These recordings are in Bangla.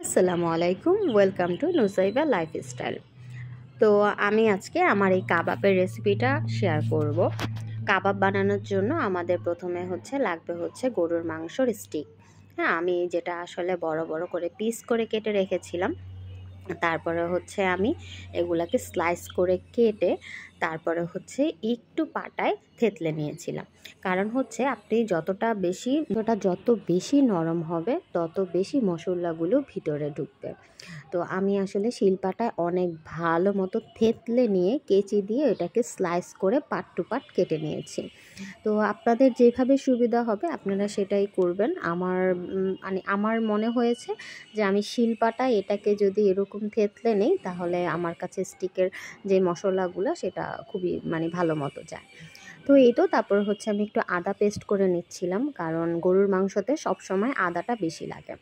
আসসালামু আলাইকুম, ওয়েলকাম টু নুসাইবা লাইফস্টাইল। তো আমি আজকে আমার এই কাবাবের রেসিপিটা শেয়ার করব। কাবাব বানানোর জন্য আমাদের প্রথমে লাগবে গরুর মাংসর স্টিক। হ্যাঁ, আমি যেটা আসলে বড় বড় করে পিস করে কেটে রেখেছিলাম। তারপরে আমি এগুলাকে স্লাইস করে কেটে তারপরে একটু পাটায় থেতলে নিয়েছিলাম। কারণ আপনি যত বেশি নরম হবে তত বেশি মশলাগুলো ভিতরে ঢুকবে। তো আমি আসলে শিলপাটায় অনেক ভালো মতো থেতলে নিয়ে কেচি দিয়ে এটাকে স্লাইস করে পার্ট টু পার্ট কেটে নিয়েছি। তো আপনাদের যেভাবে সুবিধা হবে আপনারা সেটাই করবেন। আমার মনে হয়েছে যে আমি শিলপাটায় এটাকে যদি এরকম থেতলে নেই তাহলে আমার কাছে স্টিকের যে মশলাগুলো সেটা খুবই ভালো মতো যায়। তো এই তো তারপর আমি একটু আদা পেস্ট করে নিচ্ছিলাম, কারণ গরুর মাংসতে সবসময় আদাটা বেশি লাগে।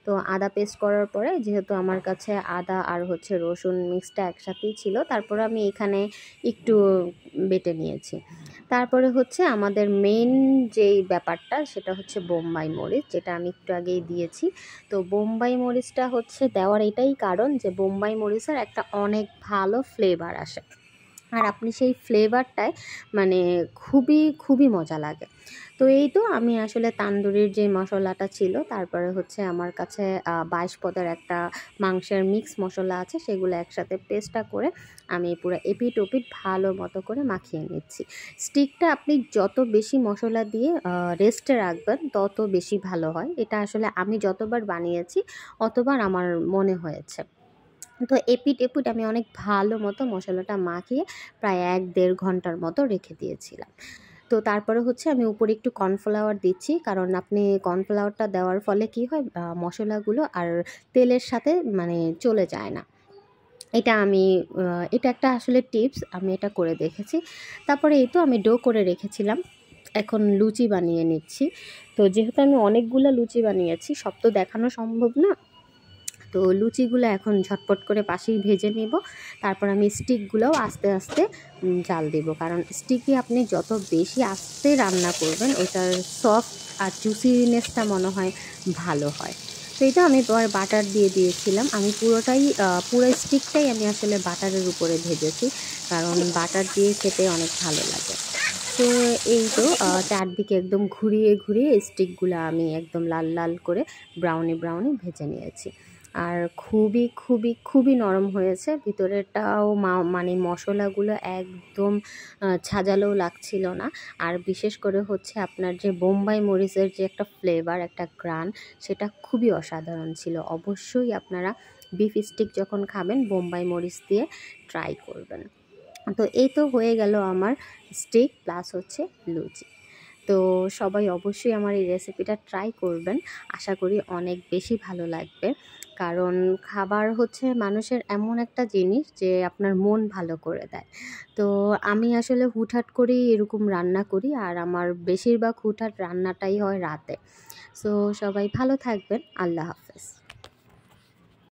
তো আদা পেস্ট করার পরে যেহেতু আমার কাছে আদা আর রসুন মিক্সটা একসাথেই ছিল, তারপরে আমি এখানে একটু বেটে নিয়েছি। তারপরে আমাদের মেইন যেই ব্যাপারটা সেটা বোম্বাই মরিচ, যেটা আমি একটু আগেই দিয়েছি। তো বোম্বাই মরিচটা দেওয়ার এটাই কারণ যে বোম্বাই মরিচের একটা অনেক ভালো ফ্লেভার আসে, আর আপনি সেই ফ্লেভারটায় খুবই খুবই মজা লাগে। তো এই তো আমি আসলে তান্দুরির যে মশলাটা ছিল, তারপরে আমার কাছে 22 পদের একটা মাংসের মিক্স মশলা আছে, সেগুলো একসাথে পেস্টটা করে আমি পুরো এপিট ওপিট ভালো মতো করে মাখিয়ে নিচ্ছি। স্টিকটা আপনি যত বেশি মশলা দিয়ে রেস্টে রাখবেন তত বেশি ভালো হয়। এটা আসলে আমি যতবার বানিয়েছি অতবার আমার মনে হয়েছে। তো এপিট আমি অনেক ভালো মতো মশলাটা মাখিয়ে প্রায় 1-1.5 ঘন্টার মতো রেখে দিয়েছিলাম। তো তারপরে আমি উপরে একটু কর্নফ্লাওয়ার দিচ্ছি, কারণ আপনি কর্নফ্লাওয়ারটা দেওয়ার ফলে কি হয়, মশলাগুলো আর তেলের সাথে চলে যায় না। এটা একটা আসলে টিপস, আমি এটা করে দেখেছি। তারপরে এই তো আমি ডো করে রেখেছিলাম, এখন লুচি বানিয়ে নিচ্ছি। তো যেহেতু আমি অনেকগুলো লুচি বানিয়েছি, সব তো দেখানো সম্ভব না। তো লুচিগুলো এখন ঝটপট করে পাশেই ভেজে নেব। তারপর আমি স্টিকগুলোও আস্তে আস্তে জাল দেব, কারণ স্টিকে আপনি যত বেশি আস্তে রান্না করবেন ওটার সফট আর জুসিনেসটা মনে হয় ভালো হয়। তো এটা আমি বাটার দিয়ে দিয়েছিলাম। আমি পুরো স্টিকটাই আমি আসলে বাটারের উপরে ভেজেছি, কারণ বাটার দিয়ে খেতে অনেক ভালো লাগে। তো এই তো চারদিকে একদম ঘুরিয়ে ঘুরিয়ে স্টিকগুলো আমি একদম লাল লাল করে ব্রাউনি ভেজে নিয়েছি। আর খুবই খুবই খুবই নরম হয়েছে, ভিতরেরটাও মশলাগুলো একদম ঝাঁঝালোও লাগছিল না। আর বিশেষ করে আপনার যে বোম্বাই মরিচের যে একটা ফ্লেভার, একটা গ্রান, সেটা খুবই অসাধারণ ছিল। অবশ্যই আপনারা বিফ স্টিক যখন খাবেন বোম্বাই মরিচ দিয়ে ট্রাই করবেন। তো এই তো হয়ে গেল আমার স্টিক প্লাস লুচি। তো সবাই অবশ্যই আমার এই রেসিপিটা ট্রাই করবেন, আশা করি অনেক বেশি ভালো লাগবে। কারণ খাবার মানুষের এমন একটা জিনিস যে আপনার মন ভালো করে দেয়। তো আমি আসলে হুটহাট করেই এরকম রান্না করি, আর আমার বেশিরভাগ হুটহাট রান্নাটাই হয় রাতে। সো সবাই ভালো থাকবেন, আল্লাহ হাফেজ।